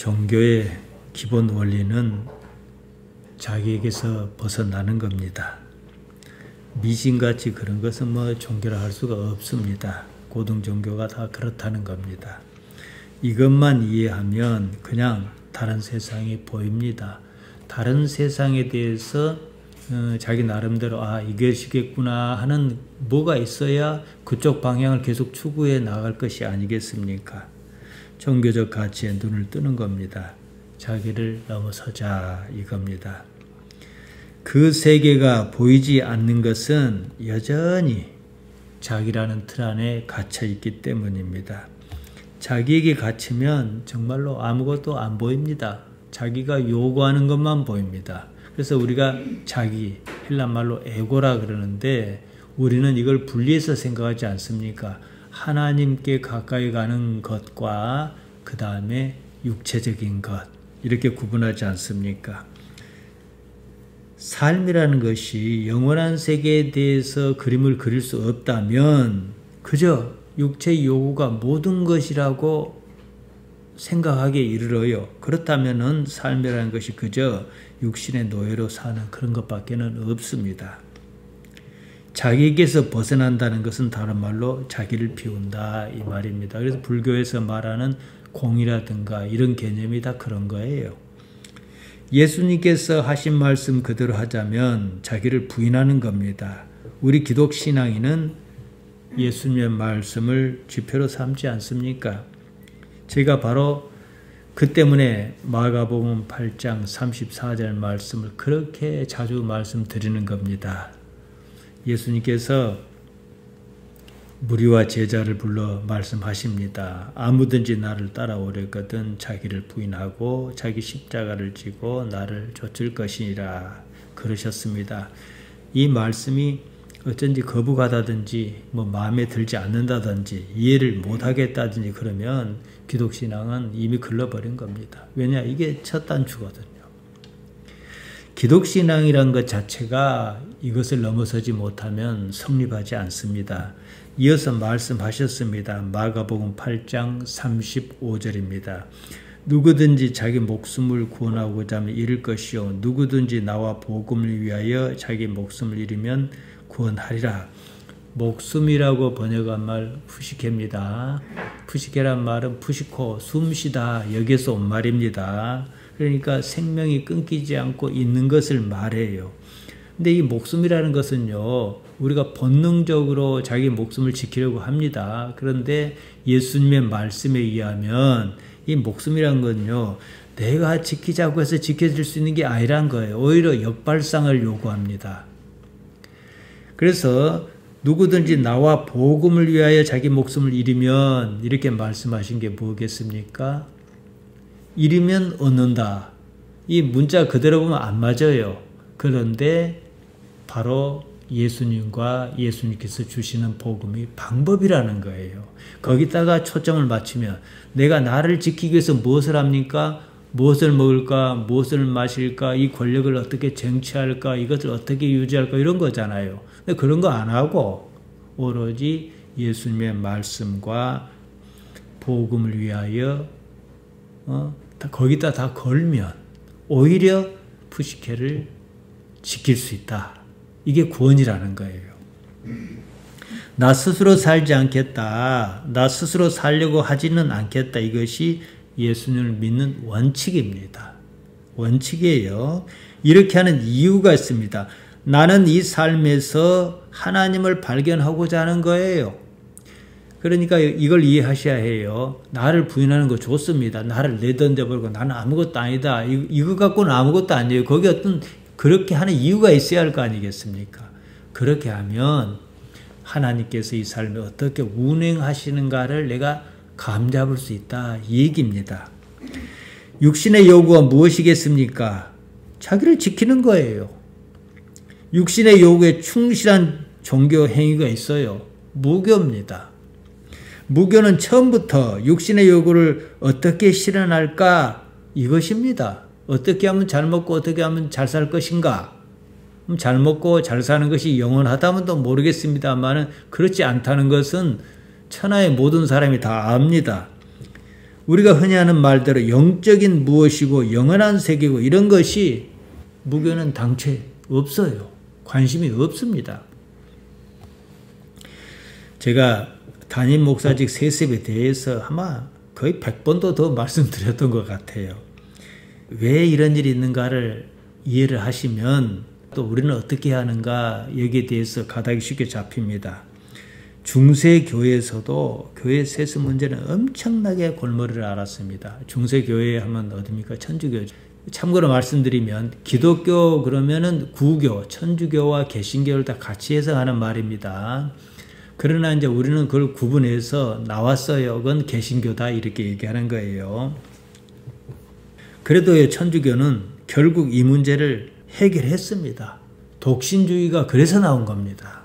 종교의 기본 원리는 자기에게서 벗어나는 겁니다. 미신같이 그런 것은 종교라 할 수가 없습니다. 고등 종교가 다 그렇다는 겁니다. 이것만 이해하면 그냥 다른 세상이 보입니다. 다른 세상에 대해서 자기 나름대로 이것이겠구나 하는 뭐가 있어야 그쪽 방향을 계속 추구해 나갈 것이 아니겠습니까? 종교적 가치에 눈을 뜨는 겁니다. 자기를 넘어서자 이겁니다. 그 세계가 보이지 않는 것은 여전히 자기라는 틀 안에 갇혀 있기 때문입니다. 자기에게 갇히면 정말로 아무것도 안 보입니다. 자기가 요구하는 것만 보입니다. 그래서 우리가 자기, 헬란말로 에고라 그러는데 우리는 이걸 분리해서 생각하지 않습니까? 하나님께 가까이 가는 것과 그 다음에 육체적인 것 이렇게 구분하지 않습니까? 삶이라는 것이 영원한 세계에 대해서 그림을 그릴 수 없다면 그저 육체의 요구가 모든 것이라고 생각하기에 이르러요. 그렇다면 삶이라는 것이 그저 육신의 노예로 사는 그런 것밖에는 없습니다. 자기에게서 벗어난다는 것은 다른 말로 자기를 비운다 이 말입니다. 그래서 불교에서 말하는 공이라든가 이런 개념이 다 그런 거예요. 예수님께서 하신 말씀 그대로 하자면 자기를 부인하는 겁니다. 우리 기독신앙인은 예수님의 말씀을 지표로 삼지 않습니까? 제가 바로 그 때문에 마가복음 8장 34절 말씀을 그렇게 자주 말씀드리는 겁니다. 예수님께서 무리와 제자를 불러 말씀하십니다. 아무든지 나를 따라오려거든 자기를 부인하고 자기 십자가를 지고 나를 좇을 것이니라 그러셨습니다. 이 말씀이 어쩐지 거부가다든지 마음에 들지 않는다든지 이해를 못하겠다든지 그러면 기독신앙은 이미 글러버린 겁니다. 왜냐? 이게 첫 단추거든요. 기독신앙이란 것 자체가 이것을 넘어서지 못하면 성립하지 않습니다. 이어서 말씀하셨습니다. 마가복음 8장 35절입니다. 누구든지 자기 목숨을 구원하고자 하면 잃을 것이요 누구든지 나와 복음을 위하여 자기 목숨을 잃으면 구원하리라. 목숨이라고 번역한 말 푸시케입니다. 푸시케란 말은 푸시코 숨쉬다 여기서 온 말입니다. 그러니까 생명이 끊기지 않고 있는 것을 말해요. 근데 이 목숨이라는 것은요, 우리가 본능적으로 자기 목숨을 지키려고 합니다. 그런데 예수님의 말씀에 의하면 이 목숨이라는 건요, 내가 지키자고 해서 지켜질 수 있는 게 아니란 거예요. 오히려 역발상을 요구합니다. 그래서 누구든지 나와 복음을 위하여 자기 목숨을 잃으면 이렇게 말씀하신 게 뭐겠습니까? 잃으면 얻는다. 이 문자 그대로 보면 안 맞아요. 그런데 바로 예수님과 예수님께서 주시는 복음이 방법이라는 거예요. 거기다가 초점을 맞추면 내가 나를 지키기 위해서 무엇을 합니까? 무엇을 먹을까? 무엇을 마실까? 이 권력을 어떻게 쟁취할까? 이것을 어떻게 유지할까? 이런 거잖아요. 근데 그런 거 안 하고 오로지 예수님의 말씀과 복음을 위하여 거기다 다 걸면 오히려 푸시케를 지킬 수 있다. 이게 구원이라는 거예요. 나 스스로 살지 않겠다. 나 스스로 살려고 하지는 않겠다. 이것이 예수님을 믿는 원칙입니다. 원칙이에요. 이렇게 하는 이유가 있습니다. 나는 이 삶에서 하나님을 발견하고자 하는 거예요. 그러니까 이걸 이해하셔야 해요. 나를 부인하는 거 좋습니다. 나를 내던져버리고 나는 아무것도 아니다. 이거 갖고는 아무것도 아니에요. 거기 어떤 그렇게 하는 이유가 있어야 할 거 아니겠습니까? 그렇게 하면 하나님께서 이 삶에 어떻게 운행하시는가를 내가 감잡을 수 있다. 이 얘기입니다. 육신의 요구가 무엇이겠습니까? 자기를 지키는 거예요. 육신의 요구에 충실한 종교 행위가 있어요. 무교입니다. 무교는 처음부터 육신의 요구를 어떻게 실현할까? 이것입니다. 어떻게 하면 잘 먹고 어떻게 하면 잘 살 것인가? 잘 먹고 잘 사는 것이 영원하다면 또 모르겠습니다만 그렇지 않다는 것은 천하의 모든 사람이 다 압니다. 우리가 흔히 하는 말대로 영적인 무엇이고 영원한 세계고 이런 것이 무교는 당최 없어요. 관심이 없습니다. 제가 담임 목사직 세습에 대해서 아마 거의 100번도 더 말씀드렸던 것 같아요. 왜 이런 일이 있는가를 이해를 하시면 또 우리는 어떻게 하는가 여기에 대해서 가닥이 쉽게 잡힙니다. 중세교회에서도 교회 세습 문제는 엄청나게 골머리를 앓았습니다. 중세교회 하면 어딥니까? 천주교. 참고로 말씀드리면 기독교 그러면은 구교, 천주교와 개신교를 다 같이 해석하는 말입니다. 그러나 이제 우리는 그걸 구분해서 나왔어요. 그건 개신교다 이렇게 얘기하는 거예요. 그래도 천주교는 결국 이 문제를 해결했습니다. 독신주의가 그래서 나온 겁니다.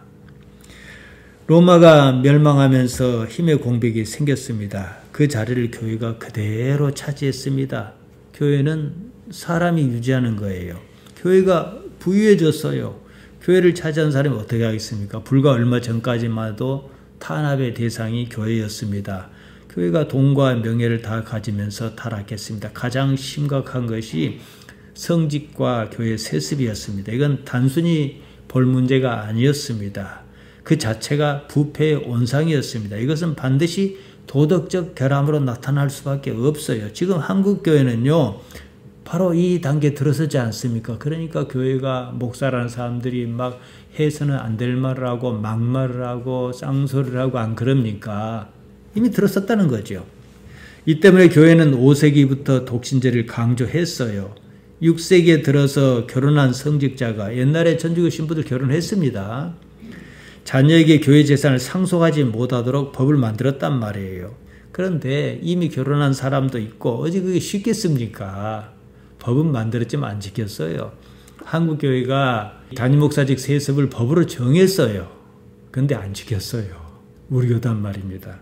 로마가 멸망하면서 힘의 공백이 생겼습니다. 그 자리를 교회가 그대로 차지했습니다. 교회는 사람이 유지하는 거예요. 교회가 부유해졌어요. 교회를 차지한 사람이 어떻게 하겠습니까? 불과 얼마 전까지만 해도 탄압의 대상이 교회였습니다. 교회가 돈과 명예를 다 가지면서 타락했습니다. 가장 심각한 것이 성직과 교회 세습이었습니다. 이건 단순히 볼 문제가 아니었습니다. 그 자체가 부패의 온상이었습니다. 이것은 반드시 도덕적 결함으로 나타날 수밖에 없어요. 지금 한국교회는요. 바로 이 단계에 들어서지 않습니까? 그러니까 교회가 목사라는 사람들이 막 해서는 안 될 말을 하고 막말을 하고 쌍소리를 하고 안 그럽니까? 이미 들어섰다는 거죠. 이 때문에 교회는 5세기부터 독신제를 강조했어요. 6세기에 들어서 결혼한 성직자가 옛날에 천주교 신부들 결혼했습니다. 자녀에게 교회 재산을 상속하지 못하도록 법을 만들었단 말이에요. 그런데 이미 결혼한 사람도 있고 어디 그게 쉽겠습니까? 법은 만들었지만 안 지켰어요. 한국교회가 담임목사직 세습을 법으로 정했어요. 근데 안 지켰어요. 우리 교단 말입니다.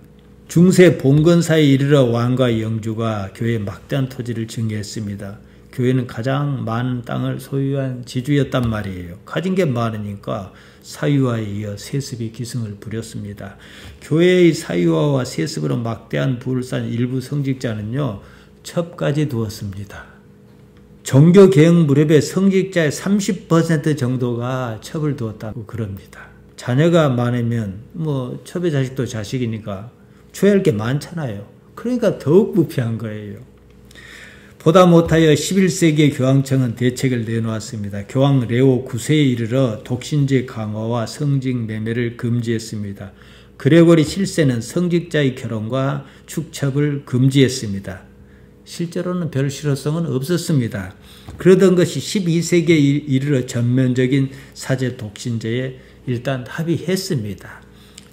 중세 봉건사에 이르러 왕과 영주가 교회에 막대한 토지를 증여했습니다. 교회는 가장 많은 땅을 소유한 지주였단 말이에요. 가진 게 많으니까 사유화에 이어 세습이 기승을 부렸습니다. 교회의 사유화와 세습으로 막대한 부를 쌓은 일부 성직자는요. 첩까지 두었습니다. 종교개혁 무렵에 성직자의 30% 정도가 첩을 두었다고 그럽니다. 자녀가 많으면 뭐 첩의 자식도 자식이니까 줘야 할 게 많잖아요. 그러니까 더욱 부패한 거예요. 보다 못하여 11세기의 교황청은 대책을 내놓았습니다. 교황 레오 9세에 이르러 독신제 강화와 성직 매매를 금지했습니다. 그레고리 7세는 성직자의 결혼과 축첩을 금지했습니다. 실제로는 별 실효성은 없었습니다. 그러던 것이 12세기에 이르러 전면적인 사제 독신제에 일단 합의했습니다.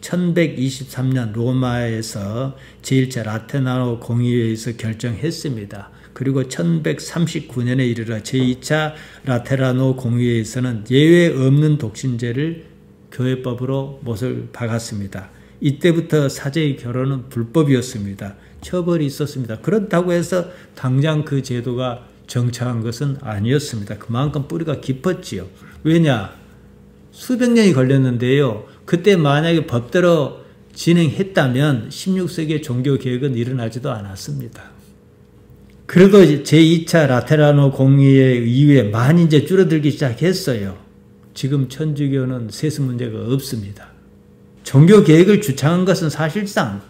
1123년 로마에서 제1차 라테나노 공의회에서 결정했습니다. 그리고 1139년에 이르러 제2차 라테라노 공의회에서는 예외 없는 독신제를 교회법으로 못을 박았습니다. 이때부터 사제의 결혼은 불법이었습니다. 처벌이 있었습니다. 그렇다고 해서 당장 그 제도가 정착한 것은 아니었습니다. 그만큼 뿌리가 깊었지요. 왜냐? 수백 년이 걸렸는데요. 그때 만약에 법대로 진행했다면 16세기의 종교개혁은 일어나지도 않았습니다. 그래도 제2차 라테라노 공의회 이후에 많이 이제 줄어들기 시작했어요. 지금 천주교는 세습 문제가 없습니다. 종교개혁을 주창한 것은 사실상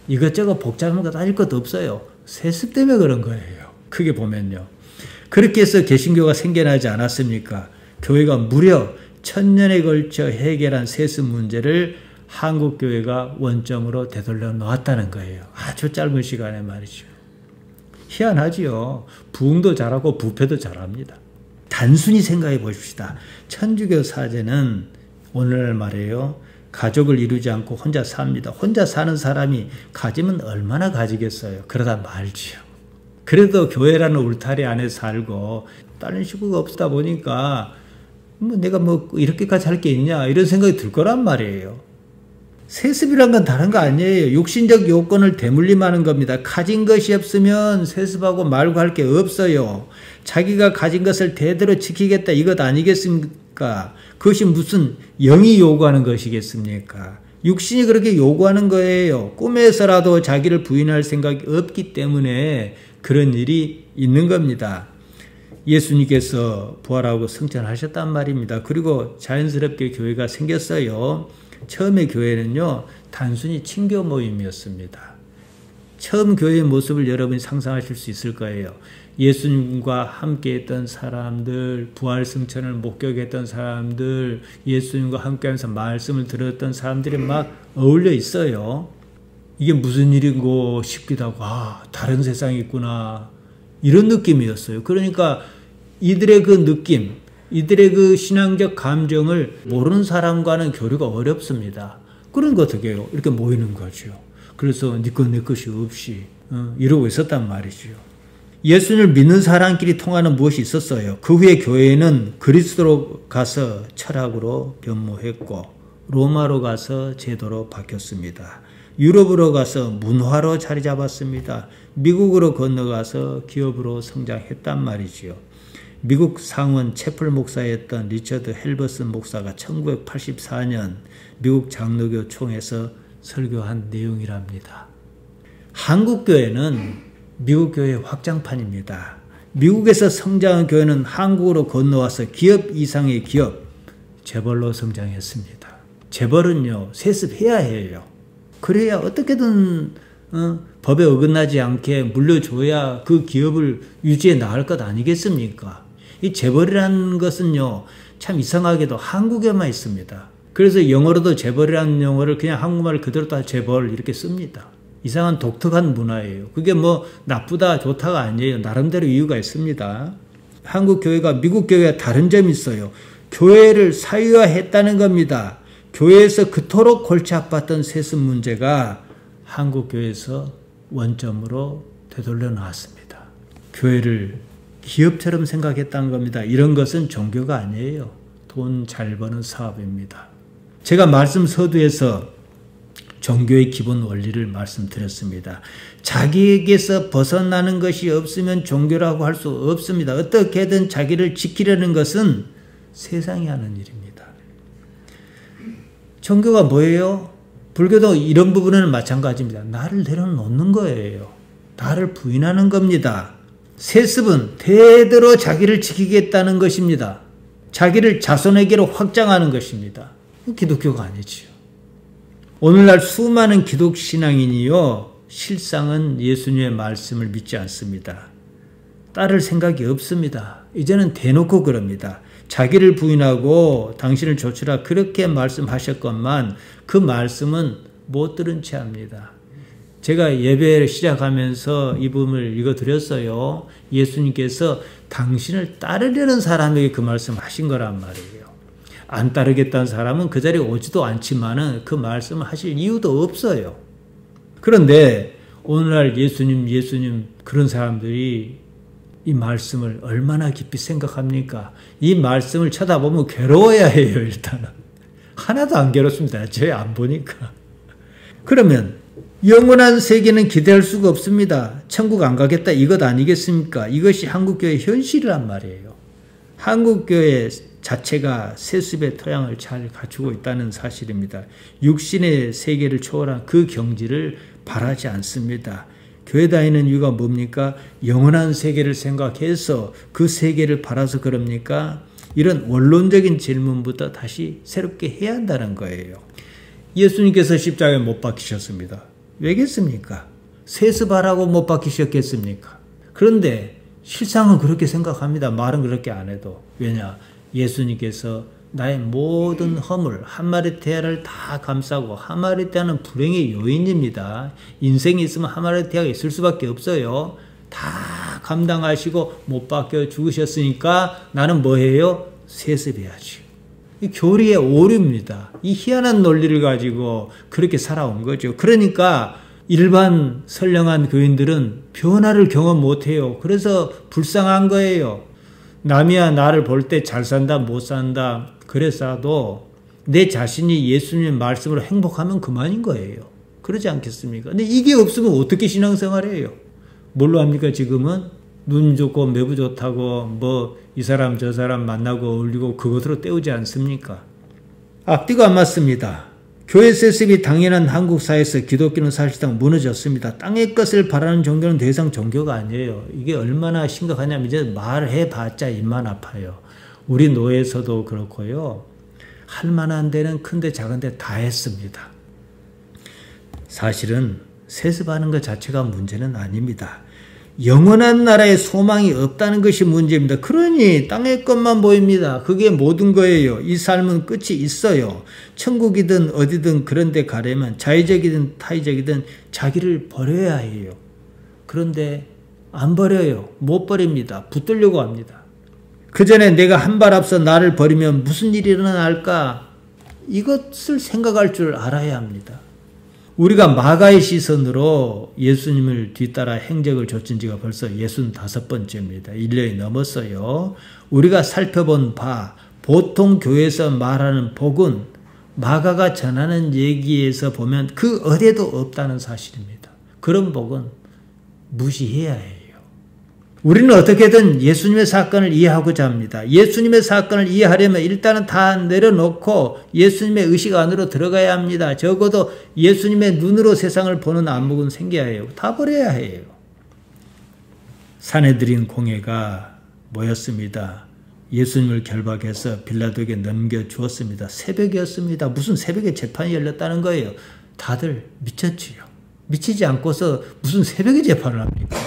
이것저것 복잡한 거 따질 것도 없어요. 세습 때문에 그런 거예요. 크게 보면요. 그렇게 해서 개신교가 생겨나지 않았습니까? 교회가 무려 1000년에 걸쳐 해결한 세습 문제를 한국교회가 원점으로 되돌려 놓았다는 거예요. 아주 짧은 시간에 말이죠. 희한하지요. 부흥도 잘하고 부패도 잘합니다. 단순히 생각해 보십시다. 천주교 사제는 오늘날 말이에요. 가족을 이루지 않고 혼자 삽니다. 혼자 사는 사람이 가지면 얼마나 가지겠어요. 그러다 말지요. 그래도 교회라는 울타리 안에 살고 다른 식구가 없다 보니까 내가 이렇게까지 할 게 있냐 이런 생각이 들 거란 말이에요. 세습이란 건 다른 거 아니에요. 육신적 요건을 대물림하는 겁니다. 가진 것이 없으면 세습하고 말고 할 게 없어요. 자기가 가진 것을 대대로 지키겠다 이것 아니겠습니까? 그것이 무슨 영이 요구하는 것이겠습니까? 육신이 그렇게 요구하는 거예요. 꿈에서라도 자기를 부인할 생각이 없기 때문에 그런 일이 있는 겁니다. 예수님께서 부활하고 승천하셨단 말입니다. 그리고 자연스럽게 교회가 생겼어요. 처음에 교회는요, 단순히 친교 모임이었습니다. 처음 교회의 모습을 여러분이 상상하실 수 있을 거예요. 예수님과 함께했던 사람들, 부활 승천을 목격했던 사람들, 예수님과 함께하면서 말씀을 들었던 사람들이 막 어울려 있어요. 이게 무슨 일인고 싶기도 하고, 다른 세상이 있구나, 이런 느낌이었어요. 그러니까 이들의 그 느낌, 이들의 그 신앙적 감정을 모르는 사람과는 교류가 어렵습니다. 그러니까 어떻게 해요? 이렇게 모이는 거죠. 그래서 네 것 내 것이 없이 이러고 있었단 말이죠. 예수님을 믿는 사람끼리 통하는 무엇이 있었어요. 그 후에 교회는 그리스도로 가서 철학으로 변모했고, 로마로 가서 제도로 바뀌었습니다. 유럽으로 가서 문화로 자리 잡았습니다. 미국으로 건너가서 기업으로 성장했단 말이지요. 미국 상원 채플 목사였던 리처드 헬버슨 목사가 1984년 미국 장로교 총회에서 설교한 내용이랍니다. 한국 교회는 미국 교회의 확장판입니다. 미국에서 성장한 교회는 한국으로 건너와서 기업 이상의 기업, 재벌로 성장했습니다. 재벌은요, 세습해야 해요. 그래야 어떻게든 법에 어긋나지 않게 물려줘야 그 기업을 유지해 나갈 것 아니겠습니까? 이 재벌이라는 것은요, 참 이상하게도 한국에만 있습니다. 그래서 영어로도 재벌이라는 용어를 그냥 한국말을 그대로 다 재벌 이렇게 씁니다. 이상한 독특한 문화예요. 그게 뭐 나쁘다 좋다가 아니에요. 나름대로 이유가 있습니다. 한국 교회가 미국 교회와 다른 점이 있어요. 교회를 사유화했다는 겁니다. 교회에서 그토록 골치 아팠던 세습 문제가 한국 교회에서 원점으로 되돌려 나왔습니다. 교회를 기업처럼 생각했다는 겁니다. 이런 것은 종교가 아니에요. 돈 잘 버는 사업입니다. 제가 말씀 서두에서 종교의 기본 원리를 말씀드렸습니다. 자기에게서 벗어나는 것이 없으면 종교라고 할 수 없습니다. 어떻게든 자기를 지키려는 것은 세상이 하는 일입니다. 종교가 뭐예요? 불교도 이런 부분은 마찬가지입니다. 나를 내려놓는 거예요. 나를 부인하는 겁니다. 세습은 대대로 자기를 지키겠다는 것입니다. 자기를 자손에게로 확장하는 것입니다. 기독교가 아니지요. 오늘날 수많은 기독신앙인이요, 실상은 예수님의 말씀을 믿지 않습니다. 따를 생각이 없습니다. 이제는 대놓고 그럽니다. 자기를 부인하고 당신을 조치라 그렇게 말씀하셨건만 그 말씀은 못 들은 채 합니다. 제가 예배를 시작하면서 이 부분을 읽어드렸어요. 예수님께서 당신을 따르려는 사람에게 그 말씀 하신 거란 말이에요. 안 따르겠다는 사람은 그 자리에 오지도 않지만은 그 말씀을 하실 이유도 없어요. 그런데 오늘날 예수님 그런 사람들이 이 말씀을 얼마나 깊이 생각합니까? 이 말씀을 쳐다보면 괴로워야 해요, 일단은. 하나도 안 괴롭습니다. 저 안 보니까. 그러면 영원한 세계는 기대할 수가 없습니다. 천국 안 가겠다 이것 아니겠습니까? 이것이 한국교회의 현실이란 말이에요. 한국교회 자체가 세습의 토양을 잘 갖추고 있다는 사실입니다. 육신의 세계를 초월한 그 경지를 바라지 않습니다. 교회 다니는 이유가 뭡니까? 영원한 세계를 생각해서 그 세계를 바라서 그럽니까? 이런 원론적인 질문부터 다시 새롭게 해야 한다는 거예요. 예수님께서 십자가에 못 박히셨습니다. 왜겠습니까? 세습하라고 못 박히셨겠습니까? 그런데 실상은 그렇게 생각합니다. 말은 그렇게 안 해도. 왜냐? 예수님께서 나의 모든 허물, 한 마리 태아를 다 감싸고, 한 마리 태아는 불행의 요인입니다. 인생이 있으면 한 마리 태아가 있을 수밖에 없어요. 다 감당하시고 못 박혀 죽으셨으니까 나는 뭐 해요? 세습해야지. 이 교리의 오류입니다. 이 희한한 논리를 가지고 그렇게 살아온 거죠. 그러니까 일반 선량한 교인들은 변화를 경험 못해요. 그래서 불쌍한 거예요. 남이야 나를 볼 때 잘 산다 못 산다 그랬어도 내 자신이 예수님의 말씀으로 행복하면 그만인 거예요. 그러지 않겠습니까? 근데 이게 없으면 어떻게 신앙생활해요? 뭘로 합니까? 지금은 눈 좋고 매부 좋다고 뭐 이 사람 저 사람 만나고 어울리고 그것으로 때우지 않습니까? 앞뒤가 안 맞습니다. 교회 세습이 당연한 한국 사회에서 기독교는 사실상 무너졌습니다. 땅의 것을 바라는 종교는 더 이상 종교가 아니에요. 이게 얼마나 심각하냐면 이제 말해봤자 입만 아파요. 우리 노예에서도 그렇고요. 할 만한 데는 큰데 작은데 다 했습니다. 사실은 세습하는 것 자체가 문제는 아닙니다. 영원한 나라에 소망이 없다는 것이 문제입니다. 그러니 땅의 것만 보입니다. 그게 모든 거예요. 이 삶은 끝이 있어요. 천국이든 어디든 그런 데 가려면 자의적이든 타의적이든 자기를 버려야 해요. 그런데 안 버려요. 못 버립니다. 붙들려고 합니다. 그 전에 내가 한 발 앞서 나를 버리면 무슨 일이 일어날까? 이것을 생각할 줄 알아야 합니다. 우리가 마가의 시선으로 예수님을 뒤따라 행적을 좇은 지가 벌써 65번째입니다. 1년이 넘었어요. 우리가 살펴본 바, 보통 교회에서 말하는 복은 마가가 전하는 얘기에서 보면 그 어디에도 없다는 사실입니다. 그런 복은 무시해야 해요. 우리는 어떻게든 예수님의 사건을 이해하고자 합니다. 예수님의 사건을 이해하려면 일단은 다 내려놓고 예수님의 의식 안으로 들어가야 합니다. 적어도 예수님의 눈으로 세상을 보는 안목은 생겨야 해요. 다 버려야 해요. 산헤드린 공회가 모였습니다. 예수님을 결박해서 빌라도에게 넘겨주었습니다. 새벽이었습니다. 무슨 새벽에 재판이 열렸다는 거예요. 다들 미쳤지요. 미치지 않고서 무슨 새벽에 재판을 합니까?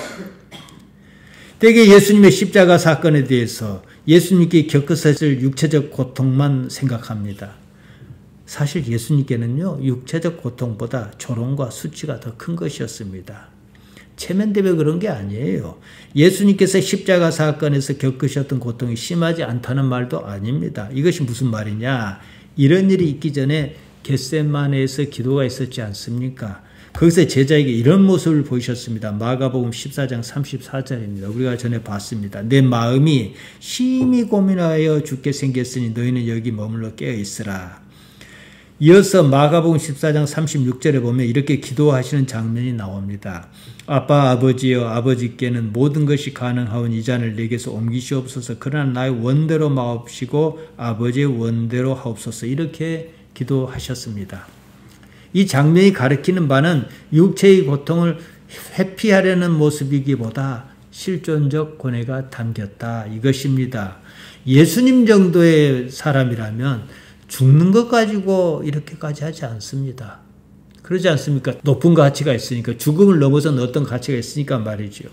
대개 예수님의 십자가 사건에 대해서 예수님께 겪으셨을 육체적 고통만 생각합니다. 사실 예수님께는요, 육체적 고통보다 조롱과 수치가 더 큰 것이었습니다. 체면 때문에 그런 게 아니에요. 예수님께서 십자가 사건에서 겪으셨던 고통이 심하지 않다는 말도 아닙니다. 이것이 무슨 말이냐? 이런 일이 있기 전에 겟세마네에서 기도가 있었지 않습니까? 거기서 제자에게 이런 모습을 보이셨습니다. 마가복음 14장 34절입니다. 우리가 전에 봤습니다. 내 마음이 심히 고민하여 죽게 생겼으니 너희는 여기 머물러 깨어있으라. 이어서 마가복음 14장 36절에 보면 이렇게 기도하시는 장면이 나옵니다. 아빠 아버지여 아버지께는 모든 것이 가능하오니 이 잔을 내게서 옮기시옵소서. 그러나 나의 원대로 마옵시고 아버지의 원대로 하옵소서. 이렇게 기도하셨습니다. 이 장면이 가리키는 바는 육체의 고통을 회피하려는 모습이기보다 실존적 고뇌가 담겼다. 이것입니다. 예수님 정도의 사람이라면 죽는 것 가지고 이렇게까지 하지 않습니다. 그러지 않습니까? 높은 가치가 있으니까, 죽음을 넘어서는 어떤 가치가 있으니까 말이죠.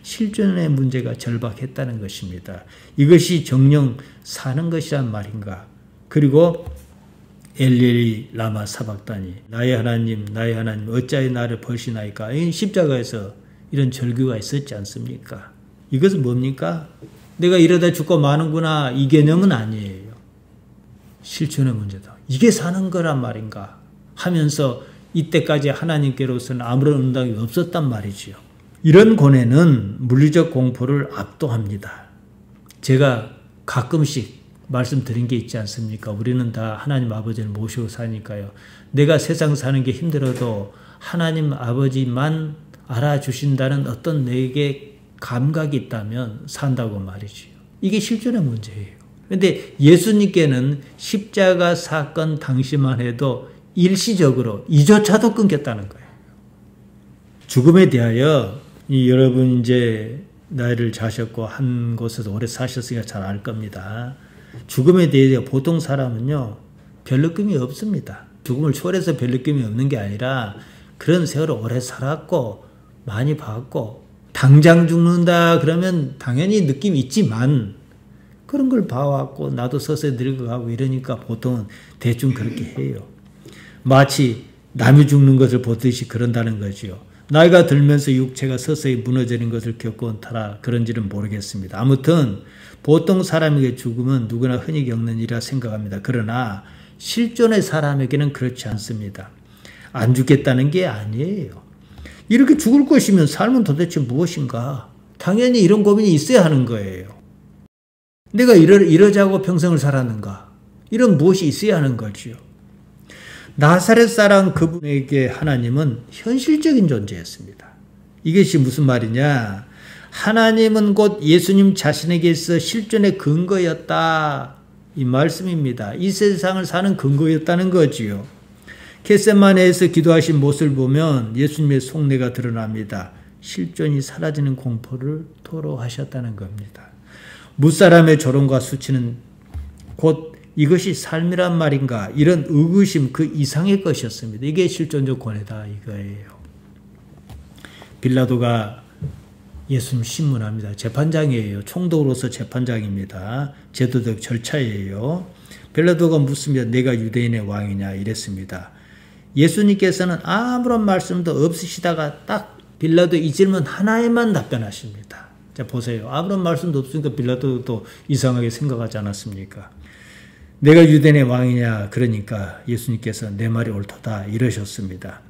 실존의 문제가 절박했다는 것입니다. 이것이 정령 사는 것이란 말인가? 그리고 엘리 라마 사박다니, 나의 하나님 어찌하여 나를 버리시나이까? 이 십자가에서 이런 절규가 있었지 않습니까? 이것은 뭡니까? 내가 이러다 죽고 마는구나, 이 개념은 아니에요. 실존의 문제다. 이게 사는 거란 말인가 하면서 이때까지 하나님께로서는 아무런 응답이 없었단 말이지요. 이런 고뇌는 물리적 공포를 압도합니다. 제가 가끔씩 말씀드린 게 있지 않습니까? 우리는 다 하나님 아버지를 모시고 사니까요. 내가 세상 사는 게 힘들어도 하나님 아버지만 알아주신다는 어떤 내게 감각이 있다면 산다고 말이지요. 이게 실존의 문제예요. 그런데 예수님께는 십자가 사건 당시만 해도 일시적으로 이조차도 끊겼다는 거예요. 죽음에 대하여 여러분 이제 나이를 자셨고 한 곳에서 오래 사셨으니까 잘 알 겁니다. 죽음에 대해 보통 사람은요, 별 느낌이 없습니다. 죽음을 초월해서 별 느낌이 없는 게 아니라 그런 세월을 오래 살았고 많이 봤고 당장 죽는다 그러면 당연히 느낌이 있지만 그런 걸 봐왔고 나도 서서히 늙어가고 이러니까 보통은 대충 그렇게 해요. 마치 남이 죽는 것을 보듯이 그런다는 거지요. 나이가 들면서 육체가 서서히 무너지는 것을 겪어온 터라 그런지는 모르겠습니다. 아무튼 보통 사람에게 죽음은 누구나 흔히 겪는 일이라 생각합니다. 그러나 실존의 사람에게는 그렇지 않습니다. 안 죽겠다는 게 아니에요. 이렇게 죽을 것이면 삶은 도대체 무엇인가? 당연히 이런 고민이 있어야 하는 거예요. 내가 이러자고 평생을 살았는가? 이런 무엇이 있어야 하는 거지요. 나사렛 사람 그분에게 하나님은 현실적인 존재였습니다. 이것이 무슨 말이냐? 하나님은 곧 예수님 자신에게 있어 실존의 근거였다. 이 말씀입니다. 이 세상을 사는 근거였다는 거지요. 겟세마네에서 기도하신 모습을 보면 예수님의 속내가 드러납니다. 실존이 사라지는 공포를 토로하셨다는 겁니다. 무사람의 조롱과 수치는 곧 이것이 삶이란 말인가 이런 의구심 그 이상의 것이었습니다. 이게 실존적 고뇌다 이거예요. 빌라도가 예수님 신문합니다. 재판장이에요. 총독으로서 재판장입니다. 제도적 절차예요. 빌라도가 묻습니다. 내가 유대인의 왕이냐 이랬습니다. 예수님께서는 아무런 말씀도 없으시다가 딱 빌라도 이 질문 하나에만 답변하십니다. 자 보세요. 아무런 말씀도 없으니까 빌라도도 이상하게 생각하지 않았습니까? 내가 유대인의 왕이냐 그러니까 예수님께서 내 말이 옳도다 이러셨습니다.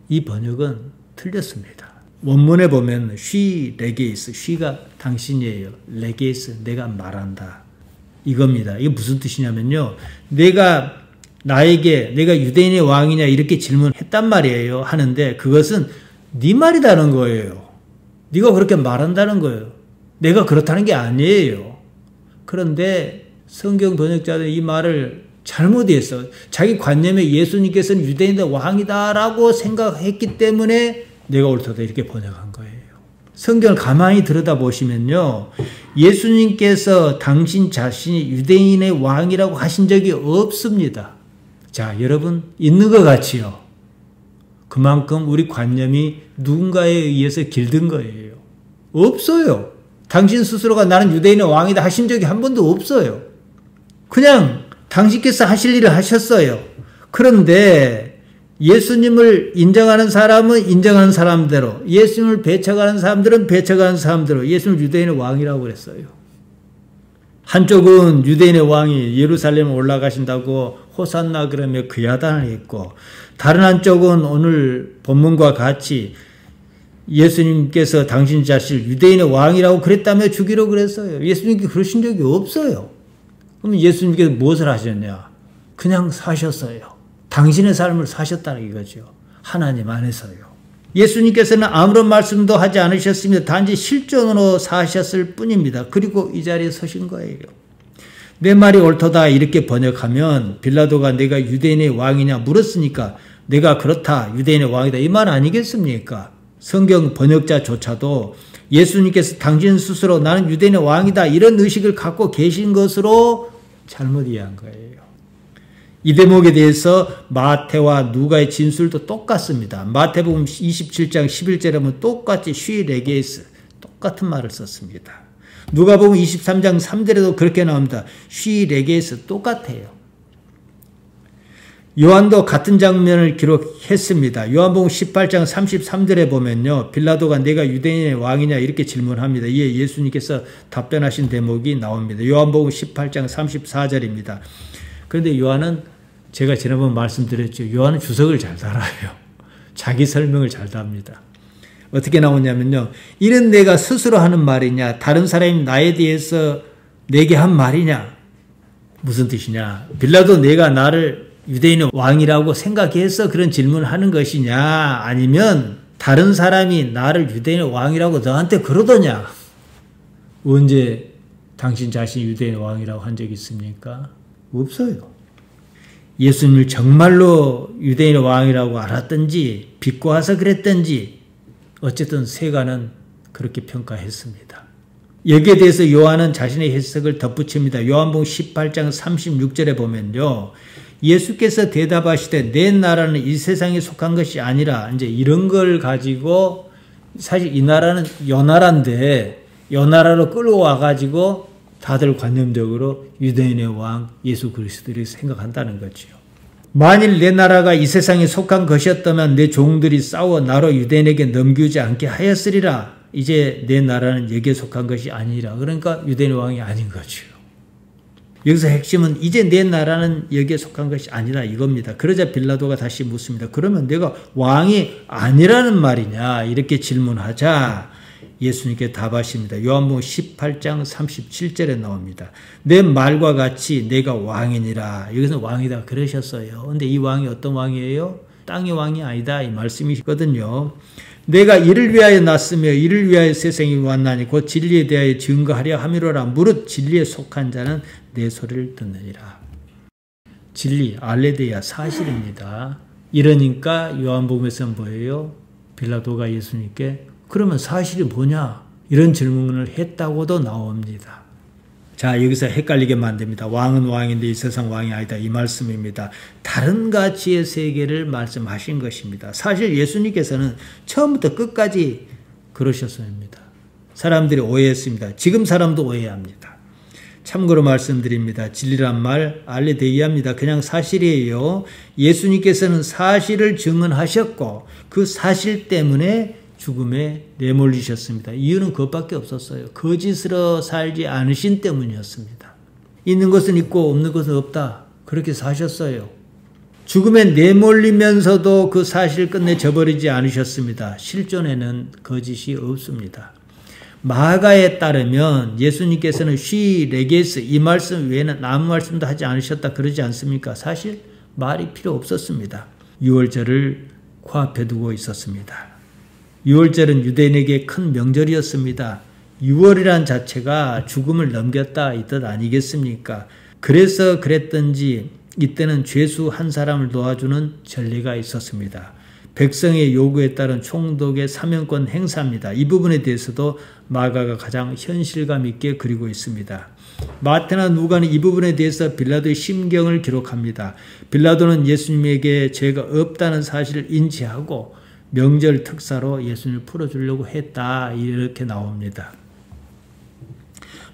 이 번역은 틀렸습니다. 원문에 보면 쉬 레게이스, 쉬가 당신이에요. 레게이스 내가 말한다. 이겁니다. 이게 무슨 뜻이냐면요. 내가 유대인의 왕이냐 이렇게 질문했단 말이에요. 하는데 그것은 네 말이라는 거예요. 네가 그렇게 말한다는 거예요. 내가 그렇다는 게 아니에요. 그런데 성경 번역자들이 이 말을 잘못 이해했어. 자기 관념에 예수님께서는 유대인의 왕이다라고 생각했기 때문에 내가 옳다 이렇게 번역한 거예요. 성경을 가만히 들여다보시면요. 예수님께서 당신 자신이 유대인의 왕이라고 하신 적이 없습니다. 자, 여러분 있는 것 같지요? 그만큼 우리 관념이 누군가에 의해서 길든 거예요. 없어요. 당신 스스로가 나는 유대인의 왕이다 하신 적이 한 번도 없어요. 그냥 당신께서 하실 일을 하셨어요. 그런데 예수님을 인정하는 사람은 인정하는 사람대로, 예수님을 배척하는 사람들은 배척하는 사람대로 예수님을 유대인의 왕이라고 그랬어요. 한쪽은 유대인의 왕이 예루살렘에 올라가신다고 호산나 그러며 귀하단을 했고, 다른 한쪽은 오늘 본문과 같이 예수님께서 당신 자신을 유대인의 왕이라고 그랬다며 죽이려고 그랬어요. 예수님께 그러신 적이 없어요. 그럼 예수님께서 무엇을 하셨냐? 그냥 사셨어요. 당신의 삶을 사셨다는 이거죠. 하나님 안에서요. 예수님께서는 아무런 말씀도 하지 않으셨습니다. 단지 실존으로 사셨을 뿐입니다. 그리고 이 자리에 서신 거예요. 내 말이 옳도다 이렇게 번역하면 빌라도가 내가 유대인의 왕이냐 물었으니까 내가 그렇다 유대인의 왕이다 이 말 아니겠습니까? 성경 번역자조차도 예수님께서 당신 스스로 나는 유대인의 왕이다 이런 의식을 갖고 계신 것으로 잘못 이해한 거예요. 이 대목에 대해서 마태와 누가의 진술도 똑같습니다. 마태복음 27장 11절에 보면 똑같이 쉬 레게이스 똑같은 말을 썼습니다. 누가복음 23장 3절에도 그렇게 나옵니다. 쉬 레게이스 똑같아요. 요한도 같은 장면을 기록했습니다. 요한복음 18장 33절에 보면요. 빌라도가 내가 유대인의 왕이냐 이렇게 질문합니다. 이에 예수님께서 답변하신 대목이 나옵니다. 요한복음 18장 34절입니다. 그런데 요한은 제가 지난번 말씀드렸죠. 요한은 주석을 잘 달아요. 자기 설명을 잘 답니다. 어떻게 나오냐면요. 이는 내가 스스로 하는 말이냐 다른 사람이 나에 대해서 내게 한 말이냐 무슨 뜻이냐 빌라도 내가 나를 유대인의 왕이라고 생각해서 그런 질문을 하는 것이냐 아니면 다른 사람이 나를 유대인의 왕이라고 너한테 그러더냐 언제 당신 자신이 유대인의 왕이라고 한 적이 있습니까? 없어요. 예수님을 정말로 유대인의 왕이라고 알았든지 비꼬아서 그랬든지 어쨌든 세간은 그렇게 평가했습니다. 여기에 대해서 요한은 자신의 해석을 덧붙입니다. 요한복음 18장 36절에 보면요. 예수께서 대답하시되 내 나라는 이 세상에 속한 것이 아니라 이제 이런 걸 가지고 사실 이 나라는 요나라인데 요나라로 끌고 와가지고 다들 관념적으로 유대인의 왕 예수 그리스도를 생각한다는 거죠. 만일 내 나라가 이 세상에 속한 것이었다면 내 종들이 싸워 나로 유대인에게 넘기지 않게 하였으리라. 이제 내 나라는 여기에 속한 것이 아니라 그러니까 유대인의 왕이 아닌 거죠. 여기서 핵심은 이제 내 나라는 여기에 속한 것이 아니라 이겁니다. 그러자 빌라도가 다시 묻습니다. 그러면 내가 왕이 아니라는 말이냐 이렇게 질문하자 예수님께 답하십니다. 요한복음 18장 37절에 나옵니다. 내 말과 같이 내가 왕이니라. 여기서 왕이다 그러셨어요. 그런데 이 왕이 어떤 왕이에요? 땅의 왕이 아니다 이 말씀이시거든요. 내가 이를 위하여 났으며 이를 위하여 세상에 왔나니 곧 진리에 대하여 증거하려 함이로라. 무릇 진리에 속한 자는 내 소리를 듣느니라. 진리 알레데야 사실입니다. 이러니까 요한복음에서는 뭐예요? 빌라도가 예수님께 그러면 사실이 뭐냐? 이런 질문을 했다고도 나옵니다. 자, 여기서 헷갈리게 만듭니다. 왕은 왕인데 이 세상 왕이 아니다. 이 말씀입니다. 다른 가치의 세계를 말씀하신 것입니다. 사실 예수님께서는 처음부터 끝까지 그러셨습니다. 사람들이 오해했습니다. 지금 사람도 오해합니다. 참고로 말씀드립니다. 진리란 말 알레데이아 합니다. 그냥 사실이에요. 예수님께서는 사실을 증언하셨고 그 사실 때문에 죽음에 내몰리셨습니다. 이유는 그것밖에 없었어요. 거짓으로 살지 않으신 때문이었습니다. 있는 것은 있고 없는 것은 없다. 그렇게 사셨어요. 죽음에 내몰리면서도 그 사실을 끝내 저버리지 않으셨습니다. 실존에는 거짓이 없습니다. 마가에 따르면 예수님께서는 쉬 레게스 이 말씀 외에는 아무 말씀도 하지 않으셨다 그러지 않습니까? 사실 말이 필요 없었습니다. 유월절을 코앞에 두고 있었습니다. 유월절은 유대인에게 큰 명절이었습니다. 유월이란 자체가 죽음을 넘겼다 이 뜻 아니겠습니까? 그래서 그랬던지 이때는 죄수 한 사람을 도와주는 전례가 있었습니다. 백성의 요구에 따른 총독의 사명권 행사입니다. 이 부분에 대해서도 마가가 가장 현실감 있게 그리고 있습니다. 마태나 누가는 이 부분에 대해서 빌라도의 심경을 기록합니다. 빌라도는 예수님에게 죄가 없다는 사실을 인지하고 명절 특사로 예수님을 풀어주려고 했다 이렇게 나옵니다.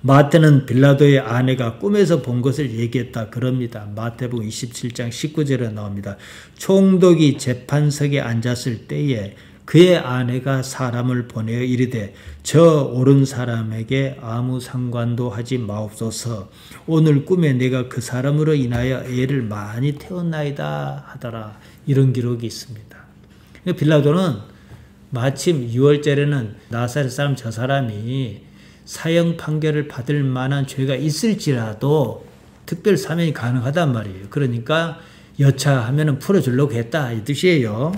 마태는 빌라도의 아내가 꿈에서 본 것을 얘기했다 그럽니다. 마태복음 27장 19절에 나옵니다. 총독이 재판석에 앉았을 때에 그의 아내가 사람을 보내어 이르되 저 오른 사람에게 아무 상관도 하지 마옵소서. 오늘 꿈에 내가 그 사람으로 인하여 애를 많이 태웠나이다 하더라. 이런 기록이 있습니다. 빌라도는 마침 6월절에는 나사렛 사람 저 사람이 사형 판결을 받을 만한 죄가 있을지라도 특별 사면이 가능하단 말이에요. 그러니까 여차하면 풀어주려고 했다 이 뜻이에요.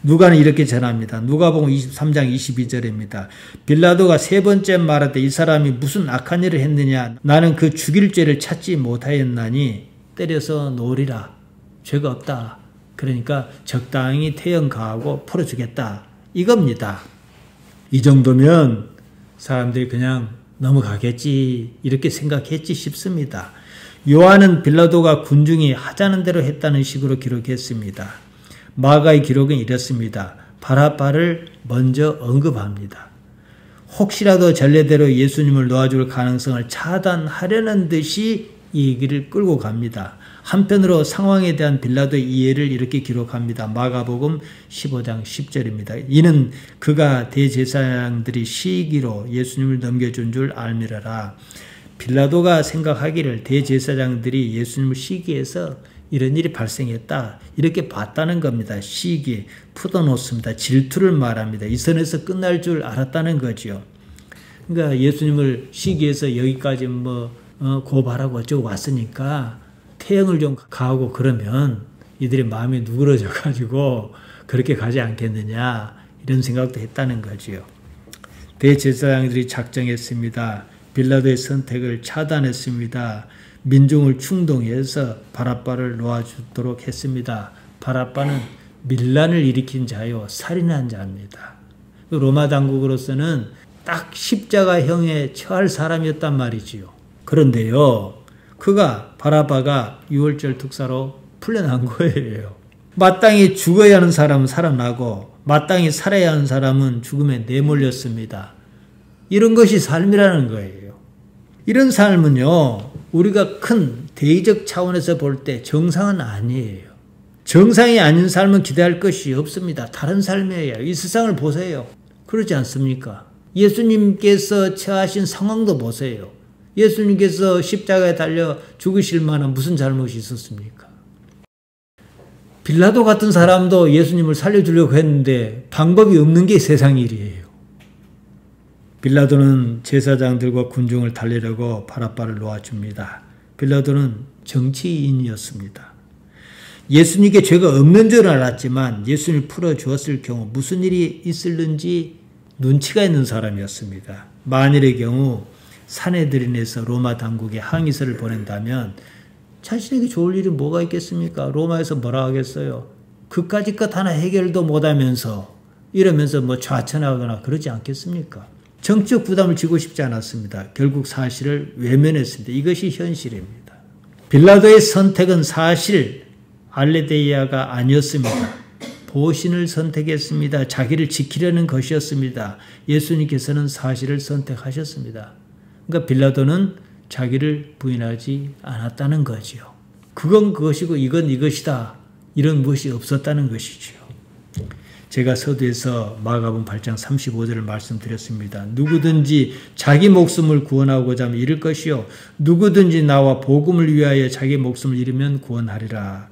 누가는 이렇게 전합니다. 누가복음 23장 22절입니다. 빌라도가 세 번째 말하되 이 사람이 무슨 악한 일을 했느냐 나는 그 죽일 죄를 찾지 못하였나니 때려서 놓으리라. 죄가 없다. 그러니까 적당히 태형 가하고 풀어주겠다. 이겁니다. 이 정도면 사람들이 그냥 넘어가겠지 이렇게 생각했지 싶습니다. 요한은 빌라도가 군중이 하자는 대로 했다는 식으로 기록했습니다. 마가의 기록은 이렇습니다. 바라바를 먼저 언급합니다. 혹시라도 전례대로 예수님을 놓아줄 가능성을 차단하려는 듯이 이 얘기를 끌고 갑니다. 한편으로 상황에 대한 빌라도의 이해를 이렇게 기록합니다. 마가복음 15장 10절입니다. 이는 그가 대제사장들이 시기로 예수님을 넘겨준 줄 알미라라. 빌라도가 생각하기를 대제사장들이 예수님을 시기해서 이런 일이 발생했다. 이렇게 봤다는 겁니다. 시기, 푸도놓습니다. 질투를 말합니다. 이 선에서 끝날 줄 알았다는 거죠. 그러니까 예수님을 시기해서 여기까지 고발하고 어쩌고 왔으니까 태형을 좀 가하고 그러면 이들의 마음이 누그러져 가지고 그렇게 가지 않겠느냐 이런 생각도 했다는 거지요. 대제사장들이 작정했습니다. 빌라도의 선택을 차단했습니다. 민중을 충동해서 바라바를 놓아주도록 했습니다. 바라바는 밀란을 일으킨 자요 살인한 자입니다. 로마 당국으로서는 딱 십자가형에 처할 사람이었단 말이지요. 그런데요. 그가 바라바가 6월절 특사로 풀려난 거예요. 마땅히 죽어야 하는 사람은 살아나고 마땅히 살아야 하는 사람은 죽음에 내몰렸습니다. 이런 것이 삶이라는 거예요. 이런 삶은요. 우리가 큰 대의적 차원에서 볼 때 정상은 아니에요. 정상이 아닌 삶은 기대할 것이 없습니다. 다른 삶이에요. 이 세상을 보세요. 그렇지 않습니까? 예수님께서 처하신 상황도 보세요. 예수님께서 십자가에 달려 죽으실 만한 무슨 잘못이 있었습니까? 빌라도 같은 사람도 예수님을 살려주려고 했는데 방법이 없는 게 세상 일이에요. 빌라도는 제사장들과 군중을 달래려고 바라바를 놓아줍니다. 빌라도는 정치인이었습니다. 예수님께 죄가 없는 줄 알았지만 예수님을 풀어주었을 경우 무슨 일이 있을는지 눈치가 있는 사람이었습니다. 만일의 경우 산헤드린에서 로마 당국에 항의서를 보낸다면 자신에게 좋을 일이 뭐가 있겠습니까? 로마에서 뭐라 하겠어요? 그까짓 것 하나 해결도 못하면서 이러면서 뭐 좌천하거나 그러지 않겠습니까? 정치적 부담을 지고 싶지 않았습니다. 결국 사실을 외면했습니다. 이것이 현실입니다. 빌라도의 선택은 사실 알레데이아가 아니었습니다. 보신을 선택했습니다. 자기를 지키려는 것이었습니다. 예수님께서는 사실을 선택하셨습니다. 그러니까 빌라도는 자기를 부인하지 않았다는 거지요. 그건 그것이고 이건 이것이다. 이런 무엇이 없었다는 것이지요. 제가 서두에서 마가복음 8장 35절을 말씀드렸습니다. 누구든지 자기 목숨을 구원하고자 하면 잃을 것이요 누구든지 나와 복음을 위하여 자기 목숨을 잃으면 구원하리라.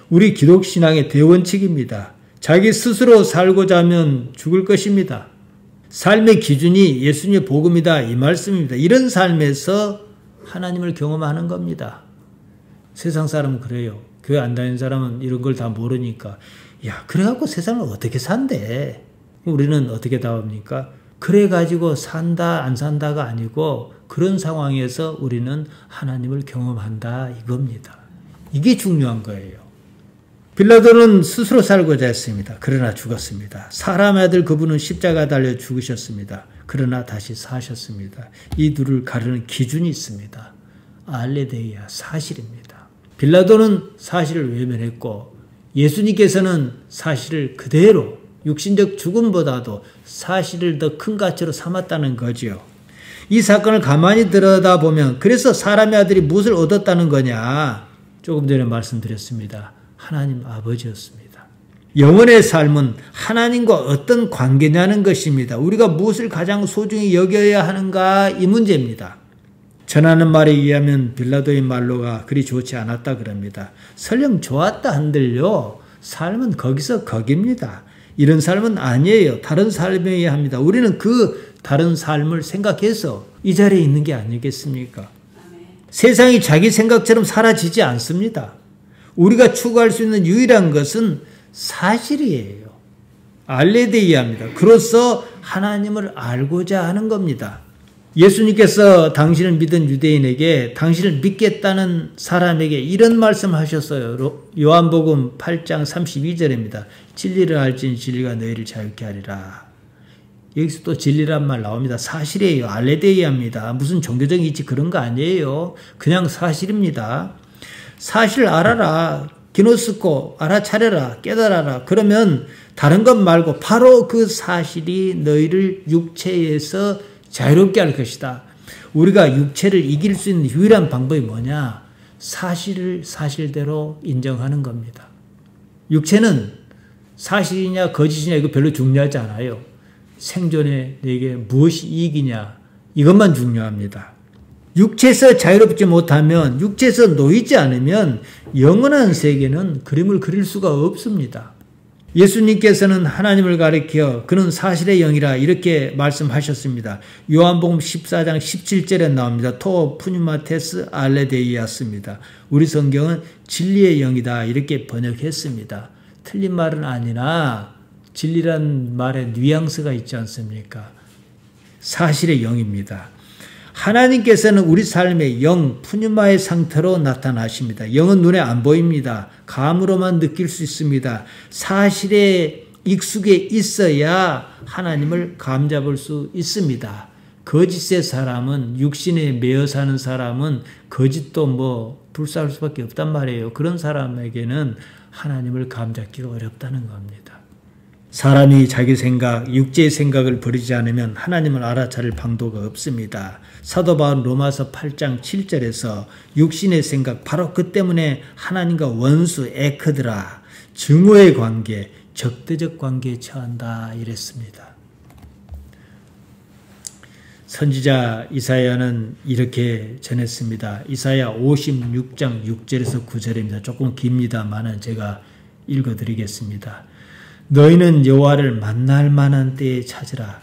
우리 기독신앙의 대원칙입니다. 자기 스스로 살고자 하면 죽을 것입니다. 삶의 기준이 예수님의 복음이다 이 말씀입니다. 이런 삶에서 하나님을 경험하는 겁니다. 세상 사람은 그래요. 교회 안 다니는 사람은 이런 걸 다 모르니까 야 그래갖고 세상을 어떻게 산대? 우리는 어떻게 답합니까? 그래가지고 산다 안 산다가 아니고 그런 상황에서 우리는 하나님을 경험한다 이겁니다. 이게 중요한 거예요. 빌라도는 스스로 살고자 했습니다. 그러나 죽었습니다. 사람의 아들 그분은 십자가에 달려 죽으셨습니다. 그러나 다시 사셨습니다. 이 둘을 가르는 기준이 있습니다. 알레데이아 사실입니다. 빌라도는 사실을 외면했고 예수님께서는 사실을 그대로 육신적 죽음보다도 사실을 더 큰 가치로 삼았다는 거지요. 이 사건을 가만히 들여다보면 그래서 사람의 아들이 무엇을 얻었다는 거냐? 조금 전에 말씀드렸습니다. 하나님 아버지였습니다. 영혼의 삶은 하나님과 어떤 관계냐는 것입니다. 우리가 무엇을 가장 소중히 여겨야 하는가 이 문제입니다. 전하는 말에 의하면 빌라도의 말로가 그리 좋지 않았다 그럽니다. 설령 좋았다 한들요. 삶은 거기서 거기입니다. 이런 삶은 아니에요. 다른 삶이어야 합니다. 우리는 그 다른 삶을 생각해서 이 자리에 있는 게 아니겠습니까? 세상이 자기 생각처럼 사라지지 않습니다. 우리가 추구할 수 있는 유일한 것은 사실이에요. 알레데이아입니다. 그로써 하나님을 알고자 하는 겁니다. 예수님께서 당신을 믿은 유대인에게 당신을 믿겠다는 사람에게 이런 말씀을 하셨어요. 요한복음 8장 32절입니다. 진리를 알지니 진리가 너희를 자유케 하리라. 여기서 또 진리란 말 나옵니다. 사실이에요. 알레데이아입니다. 무슨 종교적인 이치 그런 거 아니에요. 그냥 사실입니다. 사실 알아라. 기노스코 알아차려라. 깨달아라. 그러면 다른 것 말고 바로 그 사실이 너희를 육체에서 자유롭게 할 것이다. 우리가 육체를 이길 수 있는 유일한 방법이 뭐냐? 사실을 사실대로 인정하는 겁니다. 육체는 사실이냐 거짓이냐 이거 별로 중요하지 않아요. 생존에 내게 무엇이 이익이냐 이것만 중요합니다. 육체에서 자유롭지 못하면 육체에서 놓이지 않으면 영원한 세계는 그림을 그릴 수가 없습니다. 예수님께서는 하나님을 가리켜 그는 사실의 영이라 이렇게 말씀하셨습니다. 요한복음 14장 17절에 나옵니다. 토 푸뉴마테스 알레데이아스입니다. 우리 성경은 진리의 영이다 이렇게 번역했습니다. 틀린 말은 아니나 진리란 말에 뉘앙스가 있지 않습니까? 사실의 영입니다. 하나님께서는 우리 삶의 영, 푸뉴마의 상태로 나타나십니다. 영은 눈에 안 보입니다. 감으로만 느낄 수 있습니다. 사실에 익숙해 있어야 하나님을 감잡을 수 있습니다. 거짓의 사람은 육신에 매여 사는 사람은 거짓도 불사할 수밖에 없단 말이에요. 그런 사람에게는 하나님을 감잡기가 어렵다는 겁니다. 사람이 자기 생각, 육체의 생각을 버리지 않으면 하나님을 알아차릴 방도가 없습니다. 사도 바울 로마서 8장 7절에서 육신의 생각, 바로 그 때문에 하나님과 원수 에크드라, 증오의 관계, 적대적 관계에 처한다 이랬습니다. 선지자 이사야는 이렇게 전했습니다. 이사야 56장 6절에서 9절입니다. 조금 깁니다만 제가 읽어드리겠습니다. 너희는 여호와를 만날 만한 때에 찾으라.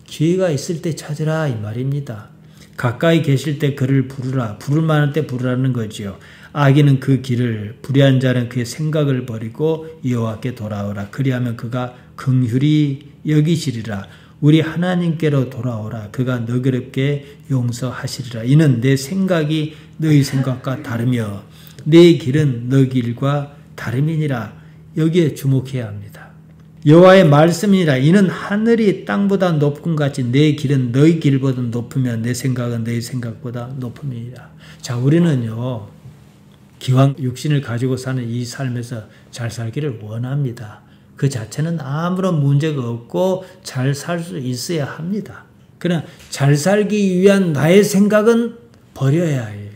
기회가 있을 때 찾으라 이 말입니다. 가까이 계실 때 그를 부르라. 부를 만한 때 부르라는 거지요. 악인은 그 길을, 불의한 자는 그의 생각을 버리고 여호와께 돌아오라. 그리하면 그가 긍휼히 여기시리라. 우리 하나님께로 돌아오라. 그가 너그럽게 용서하시리라. 이는 내 생각이 너희 생각과 다르며 내 길은 너 길과 다름이니라. 여기에 주목해야 합니다. 여호와의 말씀이라 이는 하늘이 땅보다 높은 같이 내 길은 너희 길보다 높으며 내 생각은 너희 생각보다 높음이니라. 자, 우리는요 기왕 육신을 가지고 사는 이 삶에서 잘 살기를 원합니다. 그 자체는 아무런 문제가 없고 잘 살 수 있어야 합니다. 그러나 잘 살기 위한 나의 생각은 버려야 해요.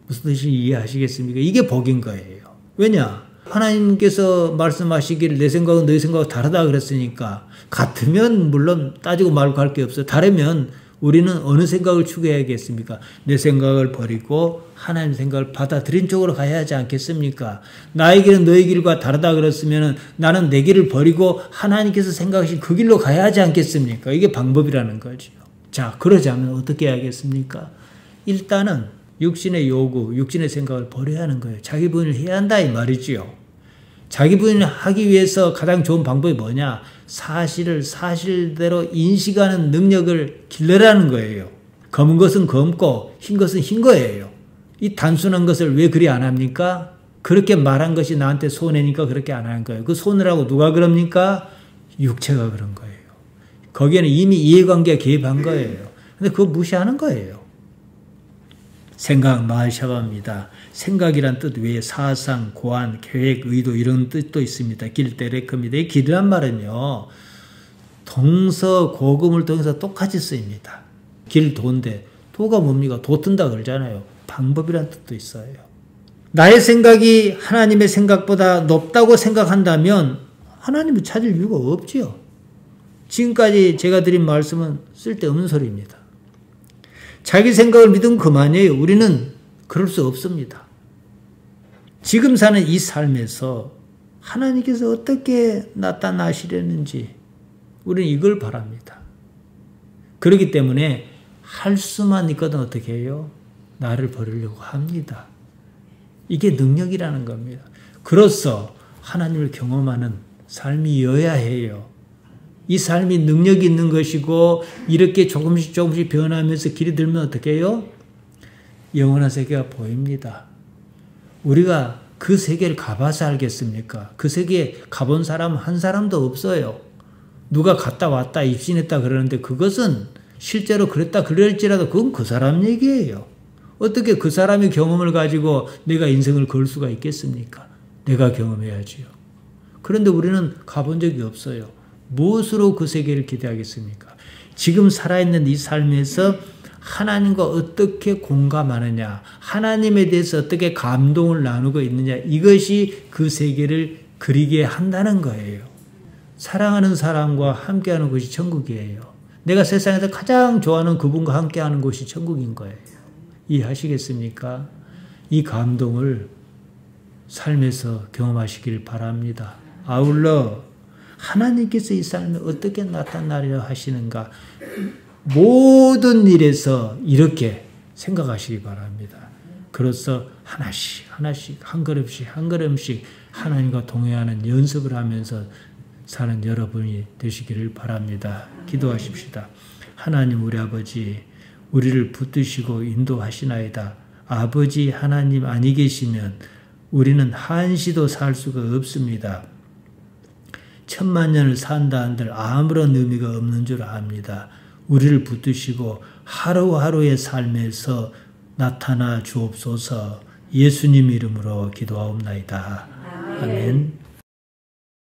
무슨 뜻인지 이해하시겠습니까? 이게 복인 거예요. 왜냐? 하나님께서 말씀하시기를 내 생각은 너희 생각과 다르다 그랬으니까 같으면 물론 따지고 말고 할 게 없어요. 다르면 우리는 어느 생각을 추구해야겠습니까? 내 생각을 버리고 하나님 생각을 받아들인 쪽으로 가야 하지 않겠습니까? 나의 길은 너희 길과 다르다 그랬으면 나는 내 길을 버리고 하나님께서 생각하신 그 길로 가야 하지 않겠습니까? 이게 방법이라는 거죠. 자, 그러자면 어떻게 해야겠습니까? 일단은 육신의 요구, 육신의 생각을 버려야 하는 거예요. 자기 부인을 해야 한다 이 말이지요. 자기 부인을 하기 위해서 가장 좋은 방법이 뭐냐? 사실을 사실대로 인식하는 능력을 길러라는 거예요. 검은 것은 검고 흰 것은 흰 거예요. 이 단순한 것을 왜 그리 안 합니까? 그렇게 말한 것이 나한테 손해니까 그렇게 안 하는 거예요. 그 손해라고 누가 그럽니까? 육체가 그런 거예요. 거기에는 이미 이해관계가 개입한 거예요. 근데 그거 무시하는 거예요. 생각, 말, 샤바입니다. 생각이란 뜻 외에 사상, 고안, 계획, 의도 이런 뜻도 있습니다. 길, 때레크입니다. 이 길이란 말은요. 동서, 고금을 통해서 똑같이 쓰입니다. 길, 도인데 도가 뭡니까? 도 튼다 그러잖아요. 방법이란 뜻도 있어요. 나의 생각이 하나님의 생각보다 높다고 생각한다면 하나님을 찾을 이유가 없지요. 지금까지 제가 드린 말씀은 쓸데없는 소리입니다. 자기 생각을 믿으면 그만이에요. 우리는 그럴 수 없습니다. 지금 사는 이 삶에서 하나님께서 어떻게 나타나시려는지 우리는 이걸 바랍니다. 그렇기 때문에 할 수만 있거든 어떻게 해요? 나를 버리려고 합니다. 이게 능력이라는 겁니다. 그로써 하나님을 경험하는 삶이어야 해요. 이 삶이 능력이 있는 것이고 이렇게 조금씩 변하면서 길이 들면 어떻게 해요? 영원한 세계가 보입니다. 우리가 그 세계를 가봐서 알겠습니까? 그 세계에 가본 사람 한 사람도 없어요. 누가 갔다 왔다 입신했다 그러는데 그것은 실제로 그랬다 그럴지라도 그건 그 사람 얘기예요. 어떻게 그 사람의 경험을 가지고 내가 인생을 걸 수가 있겠습니까? 내가 경험해야지요. 그런데 우리는 가본 적이 없어요. 무엇으로 그 세계를 기대하겠습니까? 지금 살아있는 이 삶에서 하나님과 어떻게 공감하느냐, 하나님에 대해서 어떻게 감동을 나누고 있느냐, 이것이 그 세계를 그리게 한다는 거예요. 사랑하는 사람과 함께하는 곳이 천국이에요. 내가 세상에서 가장 좋아하는 그분과 함께하는 곳이 천국인 거예요. 이해하시겠습니까? 이 감동을 삶에서 경험하시길 바랍니다. 아울러 하나님께서 이 삶에 어떻게 나타나려 하시는가 모든 일에서 이렇게 생각하시기 바랍니다. 그래서 하나씩 한 걸음씩 하나님과 동행하는 연습을 하면서 사는 여러분이 되시기를 바랍니다. 기도하십시다. 하나님 우리 아버지 우리를 붙드시고 인도하시나이다. 아버지 하나님 아니 계시면 우리는 한시도 살 수가 없습니다. 천만 년을 산다 한들 아무런 의미가 없는 줄 압니다. 우리를 붙드시고 하루하루의 삶에서 나타나 주옵소서. 예수님 이름으로 기도하옵나이다. 아멘.